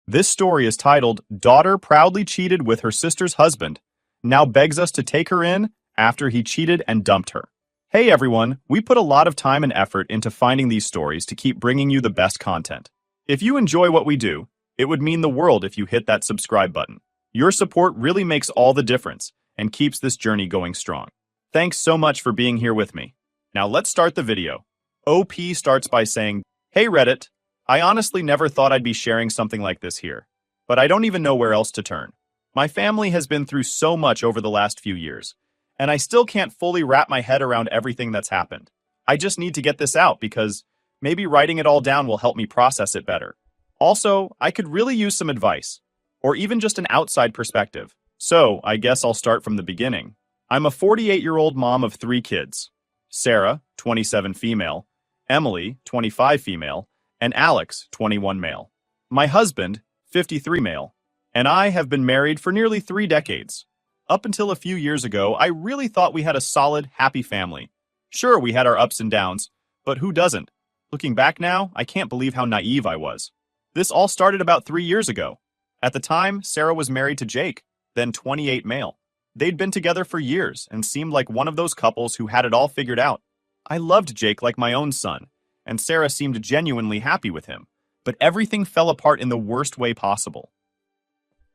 This story is titled Daughter Proudly Cheated with Her Sister's Husband, Now Begs Us to Take Her In After He Cheated and Dumped Her. Hey everyone, we put a lot of time and effort into finding these stories to keep bringing you the best content. If you enjoy what we do, it would mean the world if you hit that subscribe button. Your support really makes all the difference and keeps this journey going strong. Thanks so much for being here with me. Now let's start the video. OP starts by saying, "Hey Reddit, I honestly never thought I'd be sharing something like this here, but I don't even know where else to turn. My family has been through so much over the last few years, and I still can't fully wrap my head around everything that's happened. I just need to get this out because maybe writing it all down will help me process it better. Also, I could really use some advice, or even just an outside perspective. So, I guess I'll start from the beginning. I'm a 48-year-old mom of 3 kids. Sarah, 27 female, Emily, 25 female, and Alex, 21 male. My husband, 53 male, and I have been married for nearly 3 decades. Up until a few years ago, I really thought we had a solid, happy family. Sure, we had our ups and downs, but who doesn't? Looking back now, I can't believe how naive I was. This all started about 3 years ago. At the time, Sarah was married to Jake, then 28 male. They'd been together for years and seemed like one of those couples who had it all figured out. I loved Jake like my own son, and Sarah seemed genuinely happy with him, but everything fell apart in the worst way possible.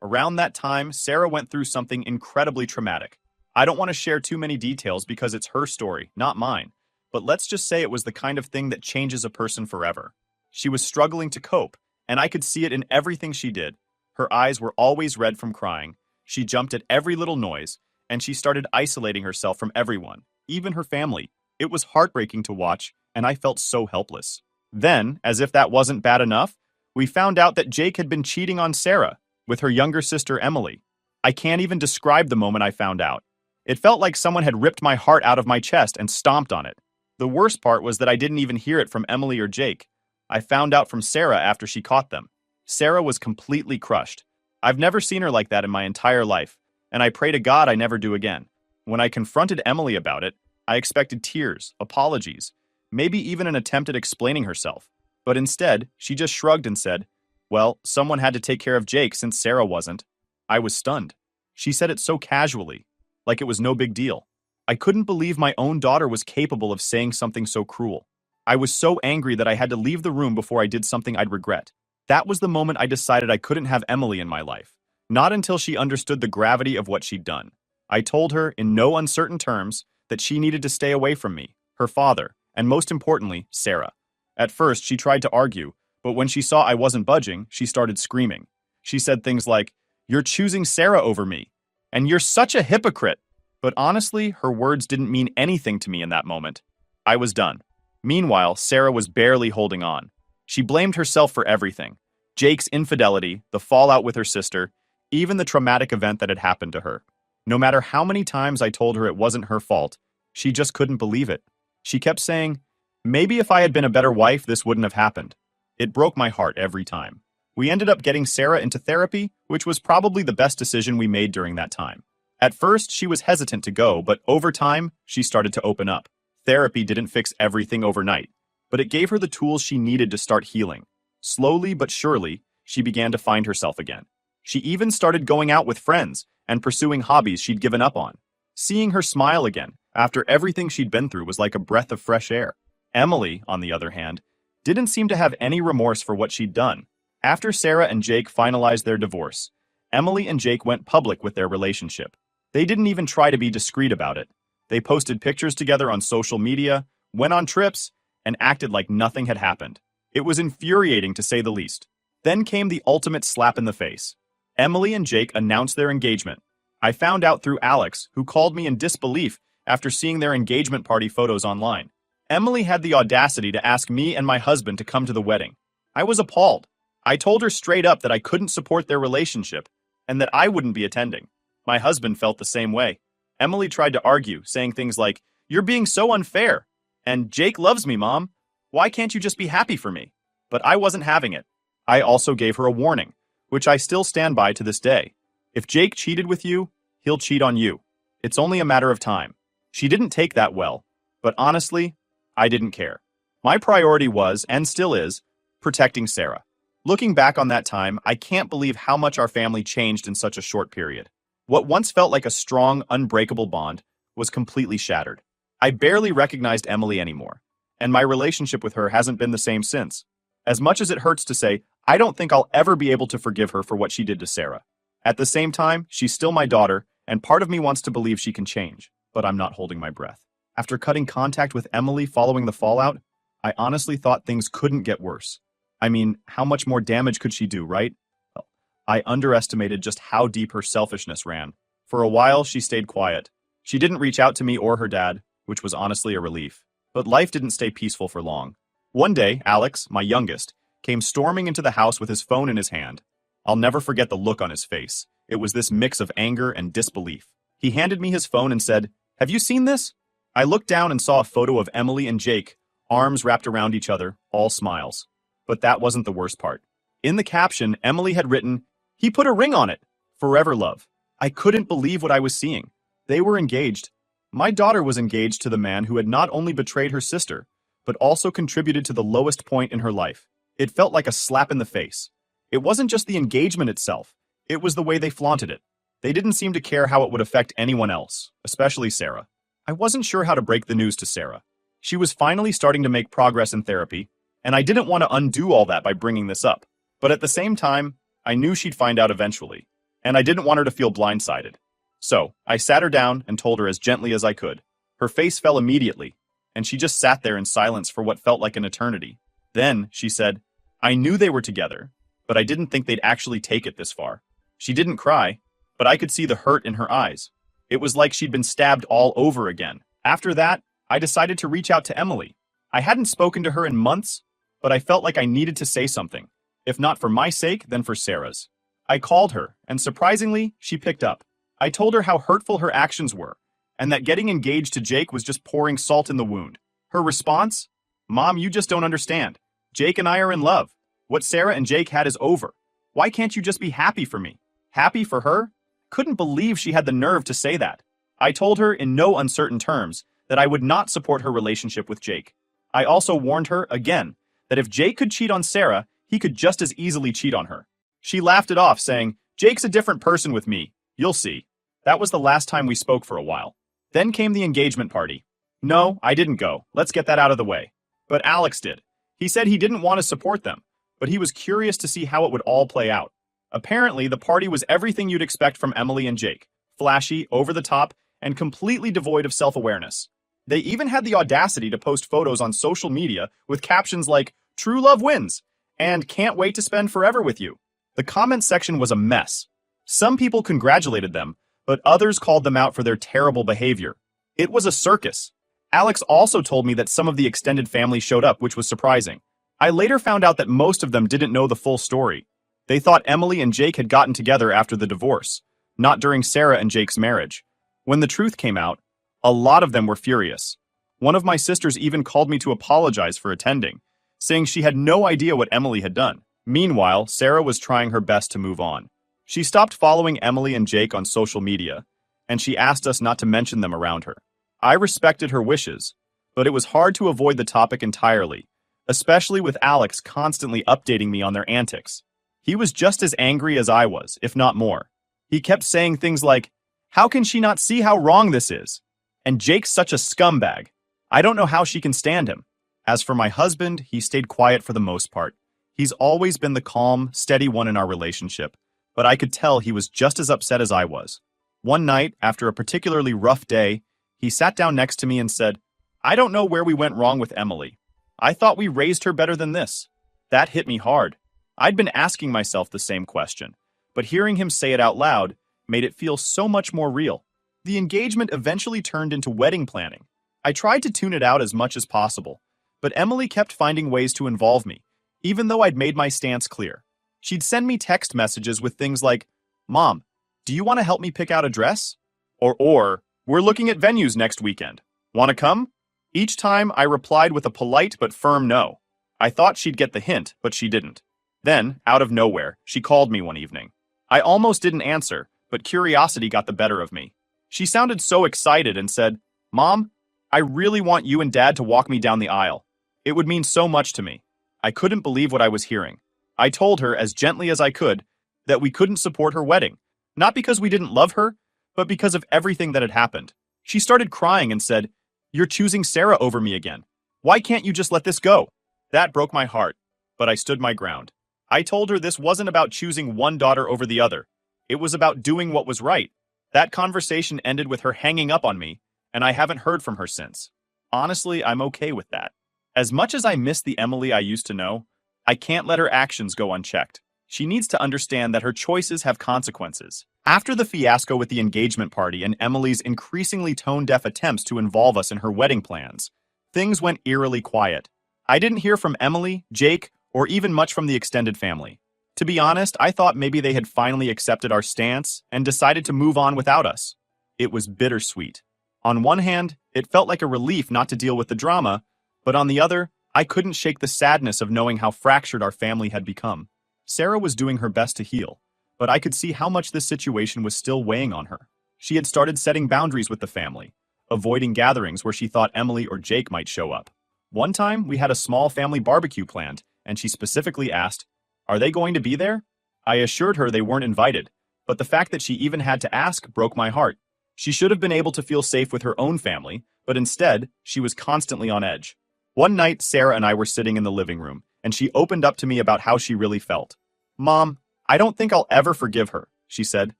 Around that time, Sarah went through something incredibly traumatic. I don't want to share too many details because it's her story, not mine, but let's just say it was the kind of thing that changes a person forever. She was struggling to cope, and I could see it in everything she did. Her eyes were always red from crying. She jumped at every little noise, and she started isolating herself from everyone, even her family. It was heartbreaking to watch, and I felt so helpless. Then, as if that wasn't bad enough, we found out that Jake had been cheating on Sarah with her younger sister Emily. I can't even describe the moment I found out. It felt like someone had ripped my heart out of my chest and stomped on it. The worst part was that I didn't even hear it from Emily or Jake. I found out from Sarah after she caught them. Sarah was completely crushed. I've never seen her like that in my entire life, and I pray to God I never do again. When I confronted Emily about it, I expected tears, apologies, maybe even an attempt at explaining herself. But instead, she just shrugged and said, "Well, someone had to take care of Jake since Sarah wasn't." I was stunned. She said it so casually, like it was no big deal. I couldn't believe my own daughter was capable of saying something so cruel. I was so angry that I had to leave the room before I did something I'd regret. That was the moment I decided I couldn't have Emily in my life. Not until she understood the gravity of what she'd done. I told her, in no uncertain terms, that she needed to stay away from me, her father, and most importantly, Sarah. At first, she tried to argue, but when she saw I wasn't budging, she started screaming. She said things like, "You're choosing Sarah over me, and you're such a hypocrite." But honestly, her words didn't mean anything to me in that moment. I was done. Meanwhile, Sarah was barely holding on. She blamed herself for everything. Jake's infidelity, the fallout with her sister, even the traumatic event that had happened to her. No matter how many times I told her it wasn't her fault, she just couldn't believe it. She kept saying, "Maybe if I had been a better wife, this wouldn't have happened." It broke my heart every time. We ended up getting Sarah into therapy, which was probably the best decision we made during that time. At first, she was hesitant to go, but over time, she started to open up. Therapy didn't fix everything overnight, but it gave her the tools she needed to start healing. Slowly but surely, she began to find herself again. She even started going out with friends and pursuing hobbies she'd given up on. Seeing her smile again, after everything she'd been through, was like a breath of fresh air. Emily, on the other hand, didn't seem to have any remorse for what she'd done. After Sarah and Jake finalized their divorce, Emily and Jake went public with their relationship. They didn't even try to be discreet about it. They posted pictures together on social media, went on trips, and acted like nothing had happened. It was infuriating to say the least. Then came the ultimate slap in the face. Emily and Jake announced their engagement. I found out through Alex, who called me in disbelief after seeing their engagement party photos online. Emily had the audacity to ask me and my husband to come to the wedding. I was appalled. I told her straight up that I couldn't support their relationship and that I wouldn't be attending. My husband felt the same way. Emily tried to argue, saying things like, "You're being so unfair," and "Jake loves me, Mom. Why can't you just be happy for me?" But I wasn't having it. I also gave her a warning, which I still stand by to this day. If Jake cheated with you, he'll cheat on you. It's only a matter of time. She didn't take that well, but honestly, I didn't care. My priority was, and still is, protecting Sarah. Looking back on that time, I can't believe how much our family changed in such a short period. What once felt like a strong, unbreakable bond was completely shattered. I barely recognized Emily anymore, and my relationship with her hasn't been the same since. As much as it hurts to say, I don't think I'll ever be able to forgive her for what she did to Sarah. At the same time, she's still my daughter, and part of me wants to believe she can change, but I'm not holding my breath. After cutting contact with Emily following the fallout, I honestly thought things couldn't get worse. I mean, how much more damage could she do, right? Well, I underestimated just how deep her selfishness ran. For a while, she stayed quiet. She didn't reach out to me or her dad, which was honestly a relief. But life didn't stay peaceful for long. One day, Alex, my youngest, came storming into the house with his phone in his hand. I'll never forget the look on his face. It was this mix of anger and disbelief. He handed me his phone and said, "Have you seen this?" I looked down and saw a photo of Emily and Jake, arms wrapped around each other, all smiles. But that wasn't the worst part. In the caption, Emily had written, "He put a ring on it. Forever love." I couldn't believe what I was seeing. They were engaged. My daughter was engaged to the man who had not only betrayed her sister, but also contributed to the lowest point in her life. It felt like a slap in the face. It wasn't just the engagement itself, it was the way they flaunted it. They didn't seem to care how it would affect anyone else, especially Sarah. I wasn't sure how to break the news to Sarah. She was finally starting to make progress in therapy, and I didn't want to undo all that by bringing this up. But at the same time, I knew she'd find out eventually, and I didn't want her to feel blindsided. So, I sat her down and told her as gently as I could. Her face fell immediately, and she just sat there in silence for what felt like an eternity. Then, she said, "I knew they were together, but I didn't think they'd actually take it this far." She didn't cry, but I could see the hurt in her eyes. It was like she'd been stabbed all over again. After that, I decided to reach out to Emily. I hadn't spoken to her in months, but I felt like I needed to say something. If not for my sake, then for Sarah's. I called her, and surprisingly, she picked up. I told her how hurtful her actions were, and that getting engaged to Jake was just pouring salt in the wound. Her response? "Mom, you just don't understand. Jake and I are in love. What Sarah and Jake had is over. Why can't you just be happy for me?" Happy for her? Couldn't believe she had the nerve to say that. I told her in no uncertain terms that I would not support her relationship with Jake. I also warned her, again, that if Jake could cheat on Sarah, he could just as easily cheat on her. She laughed it off, saying, "Jake's a different person with me. You'll see." That was the last time we spoke for a while. Then came the engagement party. No, I didn't go. Let's get that out of the way. But Alex did. He said he didn't want to support them, but he was curious to see how it would all play out. Apparently, the party was everything you'd expect from Emily and Jake. Flashy, over the top, and completely devoid of self-awareness. They even had the audacity to post photos on social media with captions like, "True love wins," and "Can't wait to spend forever with you." The comment section was a mess. Some people congratulated them, but others called them out for their terrible behavior. It was a circus. Alex also told me that some of the extended family showed up, which was surprising. I later found out that most of them didn't know the full story. They thought Emily and Jake had gotten together after the divorce, not during Sarah and Jake's marriage. When the truth came out, a lot of them were furious. One of my sisters even called me to apologize for attending, saying she had no idea what Emily had done. Meanwhile, Sarah was trying her best to move on. She stopped following Emily and Jake on social media, and she asked us not to mention them around her. I respected her wishes, but it was hard to avoid the topic entirely, especially with Alex constantly updating me on their antics. He was just as angry as I was, if not more. He kept saying things like, "How can she not see how wrong this is? And Jake's such a scumbag. I don't know how she can stand him." As for my husband, he stayed quiet for the most part. He's always been the calm, steady one in our relationship, but I could tell he was just as upset as I was. One night, after a particularly rough day, he sat down next to me and said, "I don't know where we went wrong with Emily. I thought we raised her better than this." That hit me hard. I'd been asking myself the same question, but hearing him say it out loud made it feel so much more real. The engagement eventually turned into wedding planning. I tried to tune it out as much as possible, but Emily kept finding ways to involve me, even though I'd made my stance clear. She'd send me text messages with things like, "Mom, do you want to help me pick out a dress?" Or, "We're looking at venues next weekend. Want to come?" Each time I replied with a polite but firm no. I thought she'd get the hint, but she didn't. Then, out of nowhere, she called me one evening. I almost didn't answer, but curiosity got the better of me. She sounded so excited and said, "Mom, I really want you and Dad to walk me down the aisle. It would mean so much to me." I couldn't believe what I was hearing. I told her, as gently as I could, that we couldn't support her wedding, not because we didn't love her, but because of everything that had happened. She started crying and said, "You're choosing Sarah over me again. Why can't you just let this go?" That broke my heart, but I stood my ground. I told her this wasn't about choosing one daughter over the other. It was about doing what was right. That conversation ended with her hanging up on me, and I haven't heard from her since. Honestly, I'm okay with that. As much as I miss the Emily I used to know, I can't let her actions go unchecked. She needs to understand that her choices have consequences. After the fiasco with the engagement party and Emily's increasingly tone-deaf attempts to involve us in her wedding plans, things went eerily quiet. I didn't hear from Emily, Jake, or even much from the extended family. To be honest, I thought maybe they had finally accepted our stance and decided to move on without us. It was bittersweet. On one hand, it felt like a relief not to deal with the drama, but on the other, I couldn't shake the sadness of knowing how fractured our family had become. Sarah was doing her best to heal, but I could see how much this situation was still weighing on her. She had started setting boundaries with the family, avoiding gatherings where she thought Emily or Jake might show up. One time, we had a small family barbecue planned, and she specifically asked, "Are they going to be there?" I assured her they weren't invited, but the fact that she even had to ask broke my heart. She should have been able to feel safe with her own family, but instead, she was constantly on edge. One night, Sarah and I were sitting in the living room, and she opened up to me about how she really felt. "Mom, I don't think I'll ever forgive her," she said,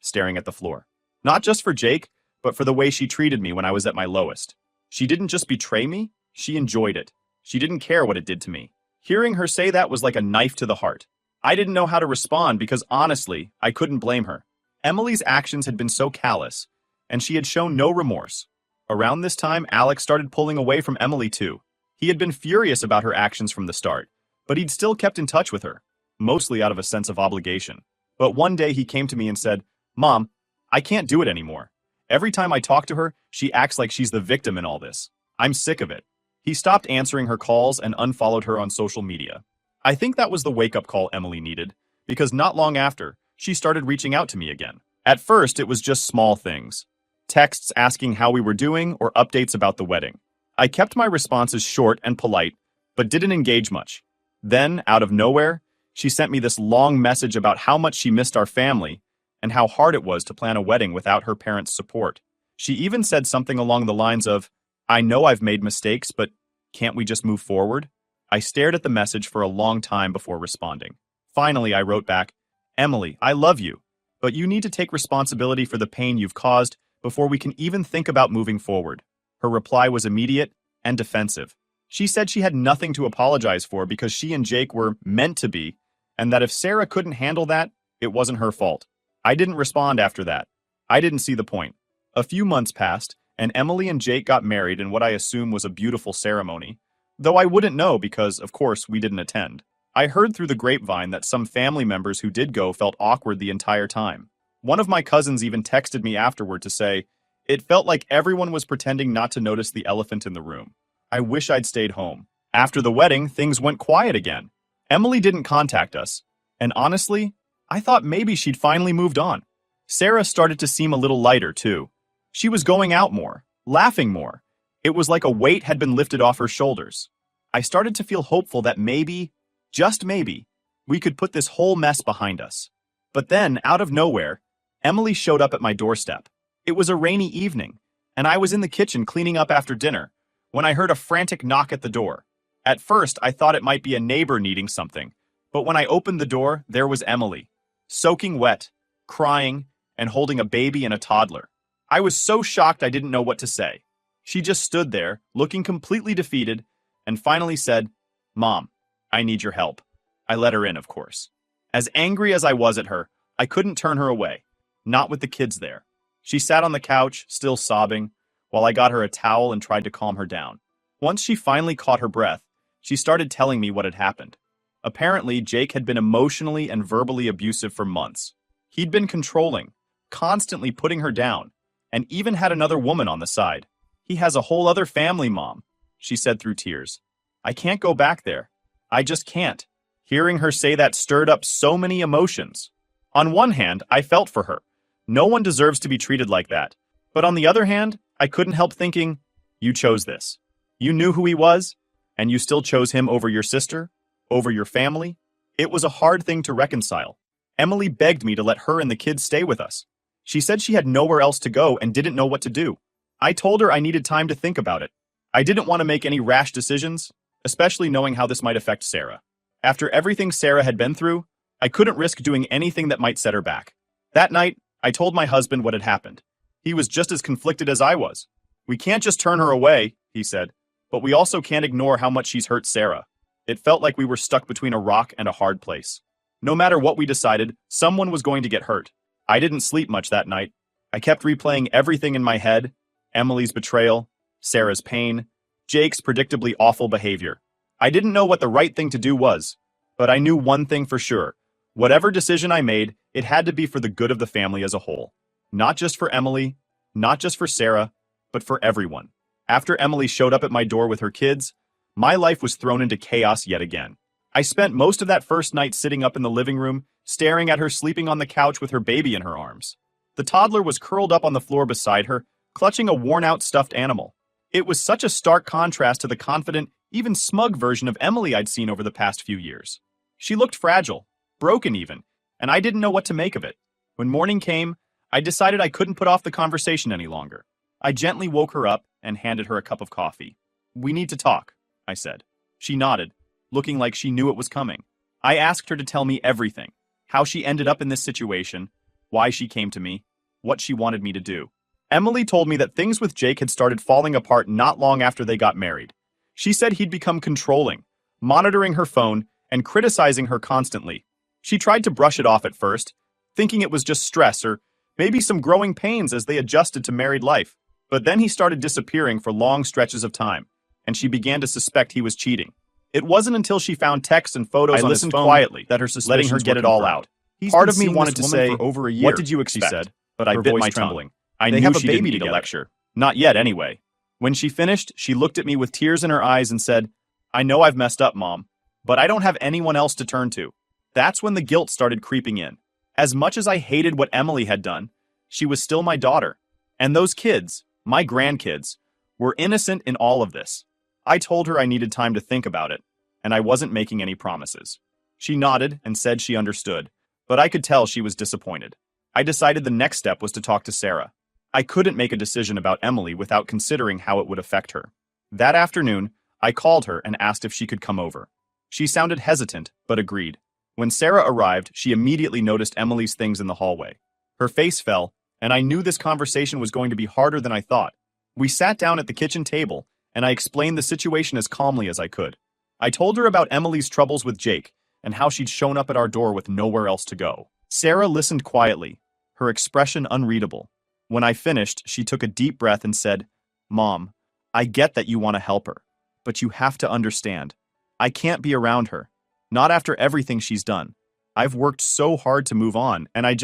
staring at the floor. "Not just for Jake, but for the way she treated me when I was at my lowest. She didn't just betray me, she enjoyed it. She didn't care what it did to me." Hearing her say that was like a knife to the heart. I didn't know how to respond because honestly, I couldn't blame her. Emily's actions had been so callous, and she had shown no remorse. Around this time, Alex started pulling away from Emily too. He had been furious about her actions from the start, but he'd still kept in touch with her, mostly out of a sense of obligation. But one day he came to me and said, "Mom, I can't do it anymore. Every time I talk to her, she acts like she's the victim in all this. I'm sick of it." He stopped answering her calls and unfollowed her on social media. I think that was the wake-up call Emily needed, because not long after, she started reaching out to me again. At first, it was just small things. Texts asking how we were doing or updates about the wedding. I kept my responses short and polite, but didn't engage much. Then, out of nowhere, she sent me this long message about how much she missed our family and how hard it was to plan a wedding without her parents' support. She even said something along the lines of, "I know I've made mistakes, but can't we just move forward?" I stared at the message for a long time before responding. Finally, I wrote back, "Emily, I love you, but you need to take responsibility for the pain you've caused before we can even think about moving forward." Her reply was immediate and defensive. She said she had nothing to apologize for because she and Jake were meant to be, and that if Sarah couldn't handle that, it wasn't her fault. I didn't respond after that. I didn't see the point. A few months passed, and Emily and Jake got married in what I assume was a beautiful ceremony, though I wouldn't know because, of course, we didn't attend. I heard through the grapevine that some family members who did go felt awkward the entire time. One of my cousins even texted me afterward to say, "It felt like everyone was pretending not to notice the elephant in the room. I wish I'd stayed home." After the wedding, things went quiet again. Emily didn't contact us, and honestly, I thought maybe she'd finally moved on. Sarah started to seem a little lighter, too. She was going out more, laughing more. It was like a weight had been lifted off her shoulders. I started to feel hopeful that maybe, just maybe, we could put this whole mess behind us. But then, out of nowhere, Emily showed up at my doorstep. It was a rainy evening, and I was in the kitchen cleaning up after dinner when I heard a frantic knock at the door. At first, I thought it might be a neighbor needing something, but when I opened the door, there was Emily, soaking wet, crying, and holding a baby and a toddler. I was so shocked I didn't know what to say. She just stood there, looking completely defeated, and finally said, "Mom, I need your help." I let her in, of course. As angry as I was at her, I couldn't turn her away, not with the kids there. She sat on the couch, still sobbing, while I got her a towel and tried to calm her down. Once she finally caught her breath, she started telling me what had happened. Apparently, Jake had been emotionally and verbally abusive for months. He'd been controlling, constantly putting her down, and even had another woman on the side. "He has a whole other family, Mom," she said through tears. "I can't go back there. I just can't." Hearing her say that stirred up so many emotions. On one hand, I felt for her. No one deserves to be treated like that. But on the other hand, I couldn't help thinking, you chose this. You knew who he was, and you still chose him over your sister, over your family. It was a hard thing to reconcile. Emily begged me to let her and the kids stay with us. She said she had nowhere else to go and didn't know what to do. I told her I needed time to think about it. I didn't want to make any rash decisions, especially knowing how this might affect Sarah. After everything Sarah had been through, I couldn't risk doing anything that might set her back. That night, I told my husband what had happened. He was just as conflicted as I was. We can't just turn her away, he said, but we also can't ignore how much she's hurt Sarah. It felt like we were stuck between a rock and a hard place. No matter what we decided, someone was going to get hurt. I didn't sleep much that night. I kept replaying everything in my head: Emily's betrayal, Sarah's pain, Jake's predictably awful behavior. I didn't know what the right thing to do was, but I knew one thing for sure. Whatever decision I made, it had to be for the good of the family as a whole. Not just for Emily, not just for Sarah, but for everyone. After Emily showed up at my door with her kids, my life was thrown into chaos yet again. I spent most of that first night sitting up in the living room, staring at her sleeping on the couch with her baby in her arms. The toddler was curled up on the floor beside her, clutching a worn-out stuffed animal. It was such a stark contrast to the confident, even smug version of Emily I'd seen over the past few years. She looked fragile, broken even, and I didn't know what to make of it. When morning came, I decided I couldn't put off the conversation any longer. I gently woke her up and handed her a cup of coffee. "We need to talk," I said. She nodded, looking like she knew it was coming. I asked her to tell me everything: how she ended up in this situation, why she came to me, what she wanted me to do. Emily told me that things with Jake had started falling apart not long after they got married. She said he'd become controlling, monitoring her phone, and criticizing her constantly. She tried to brush it off at first, thinking it was just stress or maybe some growing pains as they adjusted to married life. But then he started disappearing for long stretches of time, and she began to suspect he was cheating. It wasn't until she found texts and photos on his phone quietly that her suspicions letting her get it all out. Part of me wanted to say, over a year, "What did you expect?" she said, but I bit my tongue. I knew she didn't need a lecture. Not yet, anyway. When she finished, she looked at me with tears in her eyes and said, "I know I've messed up, Mom, but I don't have anyone else to turn to." That's when the guilt started creeping in. As much as I hated what Emily had done, she was still my daughter. And those kids, my grandkids, were innocent in all of this. I told her I needed time to think about it, and I wasn't making any promises. She nodded and said she understood, but I could tell she was disappointed. I decided the next step was to talk to Sarah. I couldn't make a decision about Emily without considering how it would affect her. That afternoon, I called her and asked if she could come over. She sounded hesitant, but agreed. When Sarah arrived, she immediately noticed Emily's things in the hallway. Her face fell, and I knew this conversation was going to be harder than I thought. We sat down at the kitchen table, and I explained the situation as calmly as I could. I told her about Emily's troubles with Jake, and how she'd shown up at our door with nowhere else to go. Sarah listened quietly, her expression unreadable. When I finished, she took a deep breath and said, "Mom, I get that you want to help her, but you have to understand. I can't be around her. Not after everything she's done. I've worked so hard to move on, and I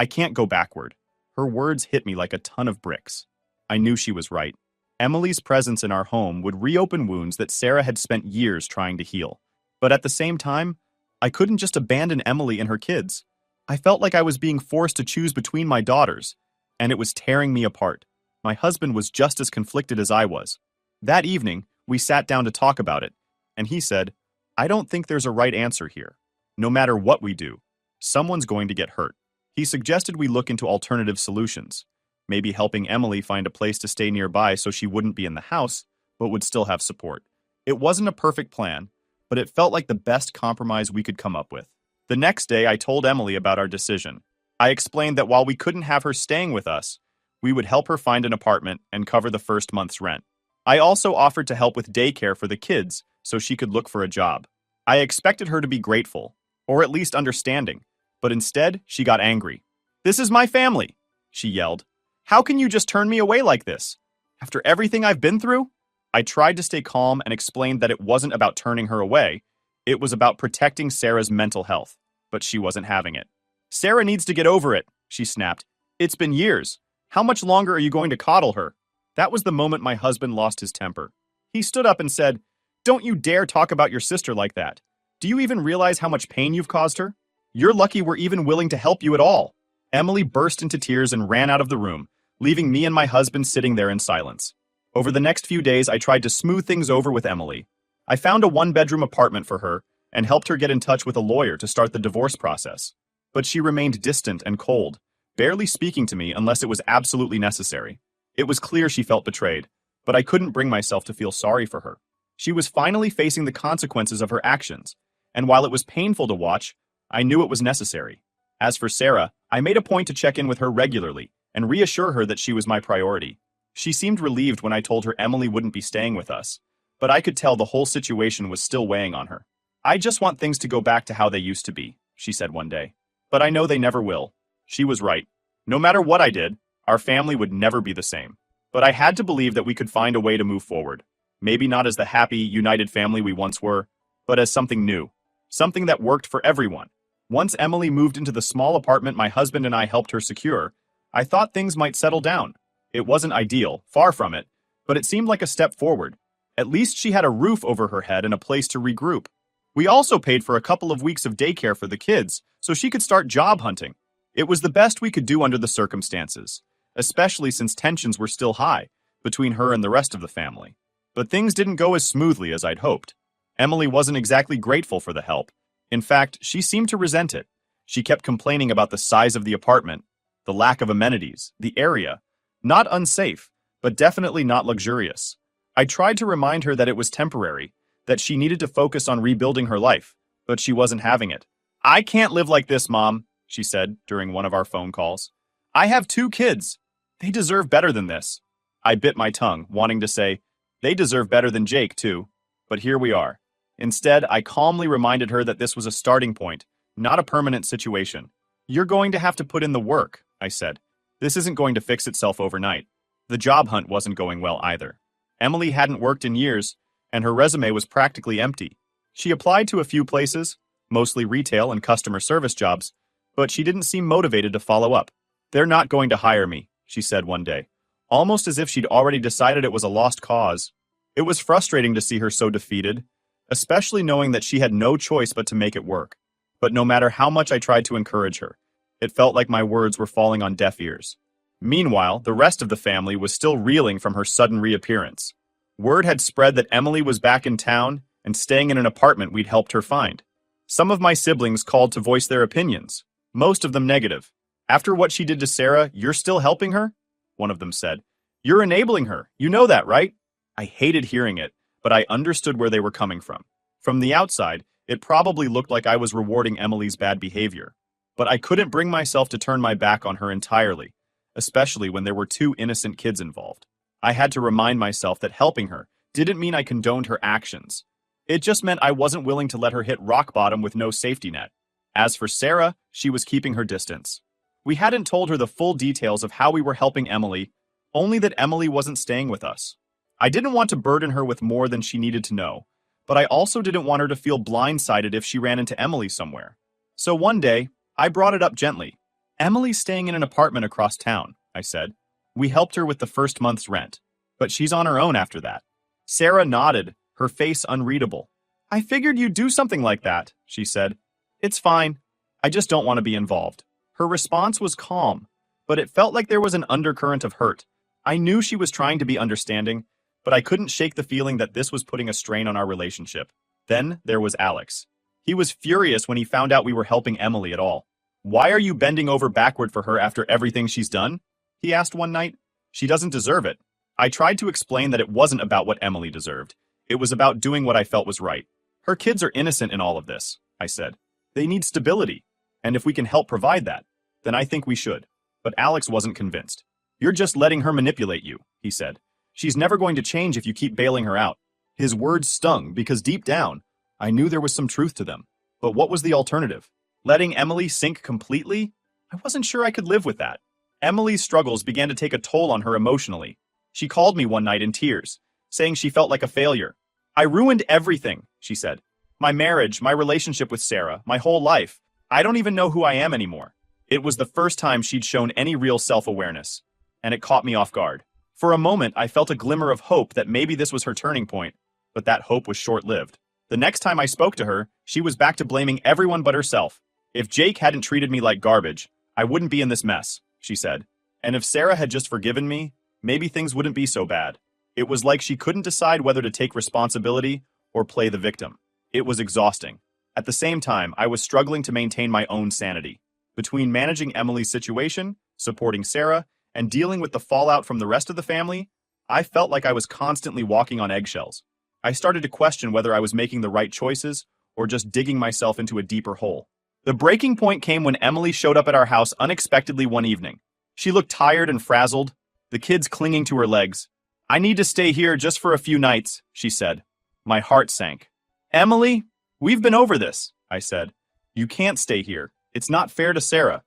can't go backward." Her words hit me like a ton of bricks. I knew she was right. Emily's presence in our home would reopen wounds that Sarah had spent years trying to heal. But at the same time, I couldn't just abandon Emily and her kids. I felt like I was being forced to choose between my daughters, and it was tearing me apart. My husband was just as conflicted as I was. That evening, we sat down to talk about it, and he said, "I don't think there's a right answer here. No matter what we do, someone's going to get hurt." He suggested we look into alternative solutions, maybe helping Emily find a place to stay nearby so she wouldn't be in the house, but would still have support. It wasn't a perfect plan, but it felt like the best compromise we could come up with. The next day, I told Emily about our decision. I explained that while we couldn't have her staying with us, we would help her find an apartment and cover the first month's rent. I also offered to help with daycare for the kids so she could look for a job. I expected her to be grateful, or at least understanding, but instead she got angry. "This is my family," she yelled. "How can you just turn me away like this? After everything I've been through?" I tried to stay calm and explained that it wasn't about turning her away. It was about protecting Sarah's mental health, but she wasn't having it. "Sarah needs to get over it," she snapped. "It's been years. How much longer are you going to coddle her?" That was the moment my husband lost his temper. He stood up and said, "Don't you dare talk about your sister like that. Do you even realize how much pain you've caused her? You're lucky we're even willing to help you at all." Emily burst into tears and ran out of the room, leaving me and my husband sitting there in silence. Over the next few days, I tried to smooth things over with Emily. I found a one-bedroom apartment for her, and helped her get in touch with a lawyer to start the divorce process. But she remained distant and cold, barely speaking to me unless it was absolutely necessary. It was clear she felt betrayed, but I couldn't bring myself to feel sorry for her. She was finally facing the consequences of her actions, and while it was painful to watch, I knew it was necessary. As for Sarah, I made a point to check in with her regularly and reassure her that she was my priority. She seemed relieved when I told her Emily wouldn't be staying with us, but I could tell the whole situation was still weighing on her. "I just want things to go back to how they used to be," she said one day. "But I know they never will." She was right. No matter what I did, our family would never be the same. But I had to believe that we could find a way to move forward. Maybe not as the happy, united family we once were, but as something new. Something that worked for everyone. Once Emily moved into the small apartment my husband and I helped her secure, I thought things might settle down. It wasn't ideal, far from it, but it seemed like a step forward. At least she had a roof over her head and a place to regroup. We also paid for a couple of weeks of daycare for the kids, so she could start job hunting. It was the best we could do under the circumstances, especially since tensions were still high between her and the rest of the family. But things didn't go as smoothly as I'd hoped. Emily wasn't exactly grateful for the help. In fact, she seemed to resent it. She kept complaining about the size of the apartment, the lack of amenities, the area. Not unsafe, but definitely not luxurious. I tried to remind her that it was temporary, that she needed to focus on rebuilding her life, but she wasn't having it. "I can't live like this, Mom," she said during one of our phone calls. "I have 2 kids. They deserve better than this." I bit my tongue, wanting to say, "They deserve better than Jake, too." But here we are. Instead, I calmly reminded her that this was a starting point, not a permanent situation. "You're going to have to put in the work," I said. "This isn't going to fix itself overnight." The job hunt wasn't going well either. Emily hadn't worked in years, and her resume was practically empty. She applied to a few places, mostly retail and customer service jobs, but she didn't seem motivated to follow up. "They're not going to hire me," she said one day, almost as if she'd already decided it was a lost cause. It was frustrating to see her so defeated, especially knowing that she had no choice but to make it work. But no matter how much I tried to encourage her, it felt like my words were falling on deaf ears. Meanwhile, the rest of the family was still reeling from her sudden reappearance. Word had spread that Emily was back in town and staying in an apartment we'd helped her find. Some of my siblings called to voice their opinions, most of them negative. "After what she did to Sarah, you're still helping her?" one of them said. "You're enabling her. You know that, right?" I hated hearing it, but I understood where they were coming from. From the outside, it probably looked like I was rewarding Emily's bad behavior. But I couldn't bring myself to turn my back on her entirely, especially when there were 2 innocent kids involved. I had to remind myself that helping her didn't mean I condoned her actions. It just meant I wasn't willing to let her hit rock bottom with no safety net. As for Sarah, she was keeping her distance. We hadn't told her the full details of how we were helping Emily, only that Emily wasn't staying with us. I didn't want to burden her with more than she needed to know, but I also didn't want her to feel blindsided if she ran into Emily somewhere. So one day, I brought it up gently. "Emily's staying in an apartment across town," I said. "We helped her with the first month's rent, but she's on her own after that." Sarah nodded, her face unreadable. "I figured you'd do something like that," she said. "It's fine. I just don't want to be involved." Her response was calm, but it felt like there was an undercurrent of hurt. I knew she was trying to be understanding, but I couldn't shake the feeling that this was putting a strain on our relationship. Then there was Alex. He was furious when he found out we were helping Emily at all. "Why are you bending over backward for her after everything she's done?" he asked one night. "She doesn't deserve it." I tried to explain that it wasn't about what Emily deserved. It was about doing what I felt was right. "Her kids are innocent in all of this," I said. "They need stability, and if we can help provide that, then I think we should." But Alex wasn't convinced. "You're just letting her manipulate you," he said. "She's never going to change if you keep bailing her out." His words stung because deep down, I knew there was some truth to them. But what was the alternative? Letting Emily sink completely? I wasn't sure I could live with that. Emily's struggles began to take a toll on her emotionally. She called me one night in tears, saying she felt like a failure. "I ruined everything," she said. "My marriage, my relationship with Sarah, my whole life. I don't even know who I am anymore." It was the first time she'd shown any real self-awareness, and it caught me off guard. For a moment, I felt a glimmer of hope that maybe this was her turning point, but that hope was short-lived. The next time I spoke to her, she was back to blaming everyone but herself. "If Jake hadn't treated me like garbage, I wouldn't be in this mess," she said. "And if Sarah had just forgiven me, maybe things wouldn't be so bad." It was like she couldn't decide whether to take responsibility or play the victim. It was exhausting. At the same time, I was struggling to maintain my own sanity. Between managing Emily's situation, supporting Sarah, and dealing with the fallout from the rest of the family, I felt like I was constantly walking on eggshells. I started to question whether I was making the right choices or just digging myself into a deeper hole. The breaking point came when Emily showed up at our house unexpectedly one evening. She looked tired and frazzled, the kids clinging to her legs. "I need to stay here just for a few nights," she said. My heart sank. "Emily, we've been over this," I said. "You can't stay here. It's not fair to Sarah."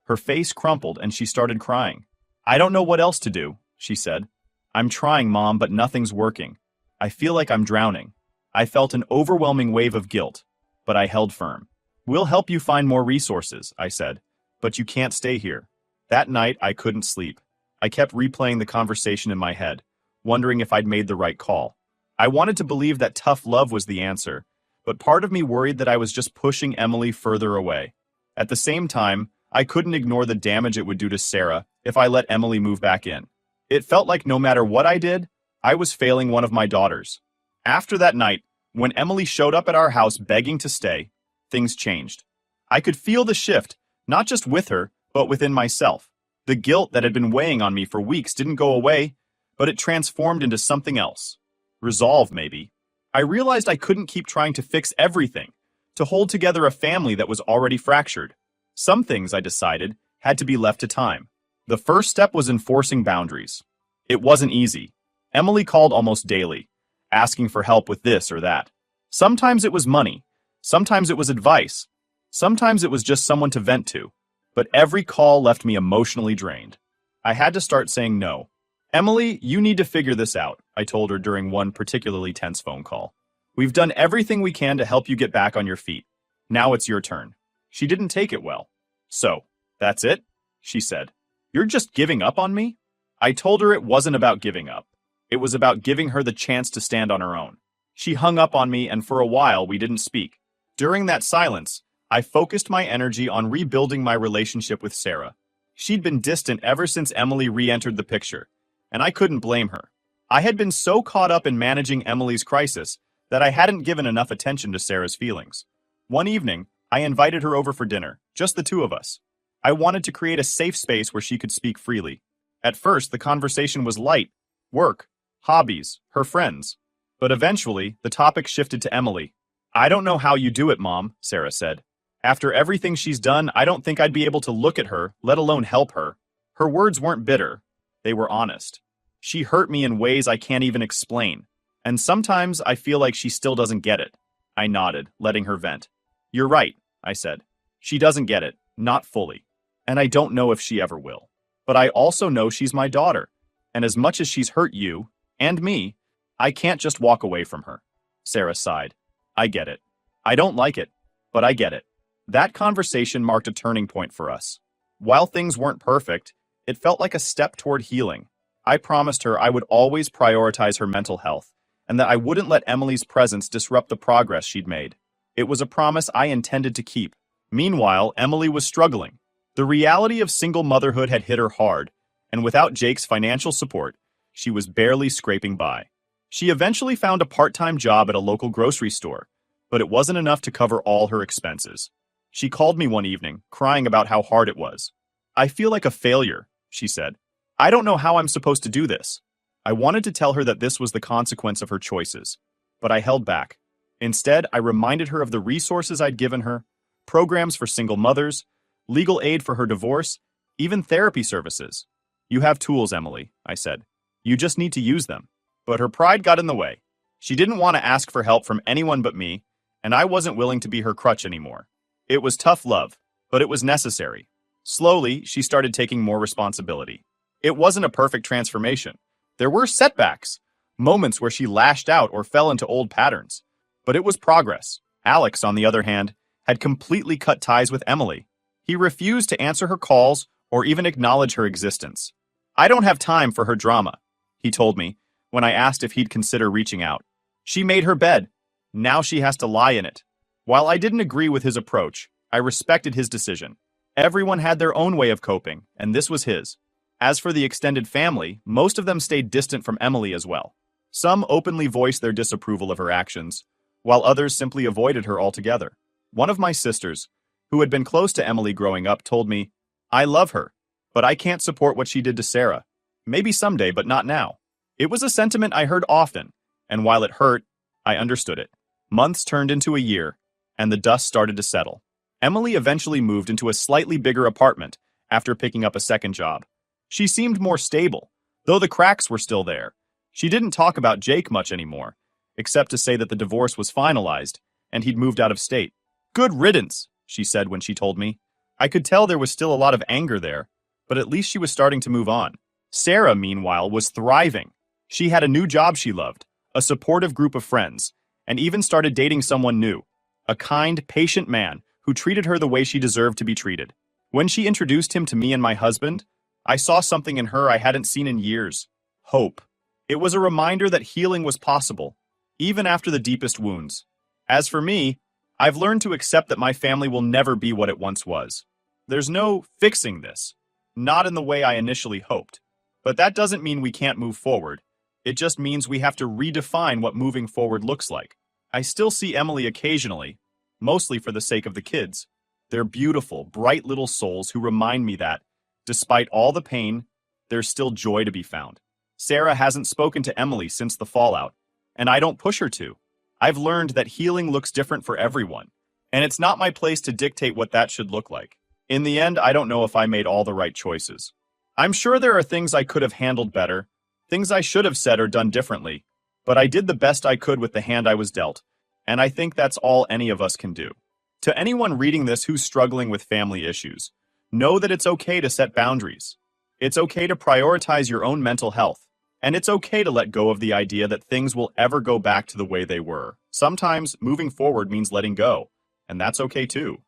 Her face crumpled and she started crying. "I don't know what else to do," she said. "I'm trying, Mom, but nothing's working. I feel like I'm drowning." I felt an overwhelming wave of guilt, but I held firm. "We'll help you find more resources," I said, "but you can't stay here." That night, I couldn't sleep. I kept replaying the conversation in my head, wondering if I'd made the right call. I wanted to believe that tough love was the answer, but part of me worried that I was just pushing Emily further away. At the same time, I couldn't ignore the damage it would do to Sarah if I let Emily move back in. It felt like no matter what I did, I was failing one of my daughters. After that night, when Emily showed up at our house begging to stay, things changed. I could feel the shift, not just with her, but within myself. The guilt that had been weighing on me for weeks didn't go away, but it transformed into something else. Resolve, maybe. I realized I couldn't keep trying to fix everything, to hold together a family that was already fractured. Some things, I decided, had to be left to time. The first step was enforcing boundaries. It wasn't easy. Emily called almost daily, asking for help with this or that. Sometimes it was money. Sometimes it was advice. Sometimes it was just someone to vent to. But every call left me emotionally drained. I had to start saying no. "Emily, you need to figure this out," I told her during one particularly tense phone call. "We've done everything we can to help you get back on your feet. Now it's your turn." She didn't take it well. "So, that's it?" she said. "You're just giving up on me?" I told her it wasn't about giving up. It was about giving her the chance to stand on her own. She hung up on me, and for a while we didn't speak. During that silence, I focused my energy on rebuilding my relationship with Sarah. She'd been distant ever since Emily re-entered the picture, and I couldn't blame her. I had been so caught up in managing Emily's crisis that I hadn't given enough attention to Sarah's feelings. One evening, I invited her over for dinner, just the two of us. I wanted to create a safe space where she could speak freely. At first, the conversation was light: work, hobbies, her friends. But eventually, the topic shifted to Emily. "I don't know how you do it, Mom," Sarah said. "After everything she's done, I don't think I'd be able to look at her, let alone help her." Her words weren't bitter. They were honest. She hurt me in ways I can't even explain. And sometimes I feel like she still doesn't get it. I nodded, letting her vent. "You're right," I said. "She doesn't get it, not fully. And I don't know if she ever will. But I also know she's my daughter. And as much as she's hurt you, and me, I can't just walk away from her." Sarah sighed. "I get it. I don't like it, but I get it." That conversation marked a turning point for us. While things weren't perfect, it felt like a step toward healing. I promised her I would always prioritize her mental health, and that I wouldn't let Emily's presence disrupt the progress she'd made. It was a promise I intended to keep. Meanwhile, Emily was struggling. The reality of single motherhood had hit her hard, and without Jake's financial support, she was barely scraping by. She eventually found a part-time job at a local grocery store, but it wasn't enough to cover all her expenses. She called me one evening, crying about how hard it was. "I feel like a failure," she said. "I don't know how I'm supposed to do this." I wanted to tell her that this was the consequence of her choices, but I held back. Instead, I reminded her of the resources I'd given her: programs for single mothers, legal aid for her divorce, even therapy services. "You have tools, Emily," I said. "You just need to use them." But her pride got in the way. She didn't want to ask for help from anyone but me, and I wasn't willing to be her crutch anymore. It was tough love, but it was necessary. Slowly, she started taking more responsibility. It wasn't a perfect transformation. There were setbacks, moments where she lashed out or fell into old patterns. But it was progress. Alex, on the other hand, had completely cut ties with Emily. He refused to answer her calls or even acknowledge her existence. "I don't have time for her drama," he told me when I asked if he'd consider reaching out. "She made her bed. Now she has to lie in it." While I didn't agree with his approach, I respected his decision. Everyone had their own way of coping, and this was his. As for the extended family, most of them stayed distant from Emily as well. Some openly voiced their disapproval of her actions, while others simply avoided her altogether. One of my sisters, who had been close to Emily growing up, told me, "I love her, but I can't support what she did to Sarah. Maybe someday, but not now." It was a sentiment I heard often, and while it hurt, I understood it. Months turned into a year, and the dust started to settle. Emily eventually moved into a slightly bigger apartment after picking up a second job. She seemed more stable, though the cracks were still there. She didn't talk about Jake much anymore, except to say that the divorce was finalized and he'd moved out of state. "Good riddance," she said when she told me. I could tell there was still a lot of anger there, but at least she was starting to move on. Sarah, meanwhile, was thriving. She had a new job she loved, a supportive group of friends, and even started dating someone new, a kind, patient man who treated her the way she deserved to be treated. When she introduced him to me and my husband, I saw something in her I hadn't seen in years: hope. It was a reminder that healing was possible, even after the deepest wounds. As for me, I've learned to accept that my family will never be what it once was. There's no fixing this, not in the way I initially hoped. But that doesn't mean we can't move forward. It just means we have to redefine what moving forward looks like. I still see Emily occasionally, mostly for the sake of the kids. They're beautiful, bright little souls who remind me that, despite all the pain, there's still joy to be found. Sarah hasn't spoken to Emily since the fallout, and I don't push her to. I've learned that healing looks different for everyone, and it's not my place to dictate what that should look like. In the end, I don't know if I made all the right choices. I'm sure there are things I could have handled better, things I should have said or done differently, but I did the best I could with the hand I was dealt, and I think that's all any of us can do. To anyone reading this who's struggling with family issues, know that it's okay to set boundaries. It's okay to prioritize your own mental health. And it's okay to let go of the idea that things will ever go back to the way they were. Sometimes moving forward means letting go, and that's okay too.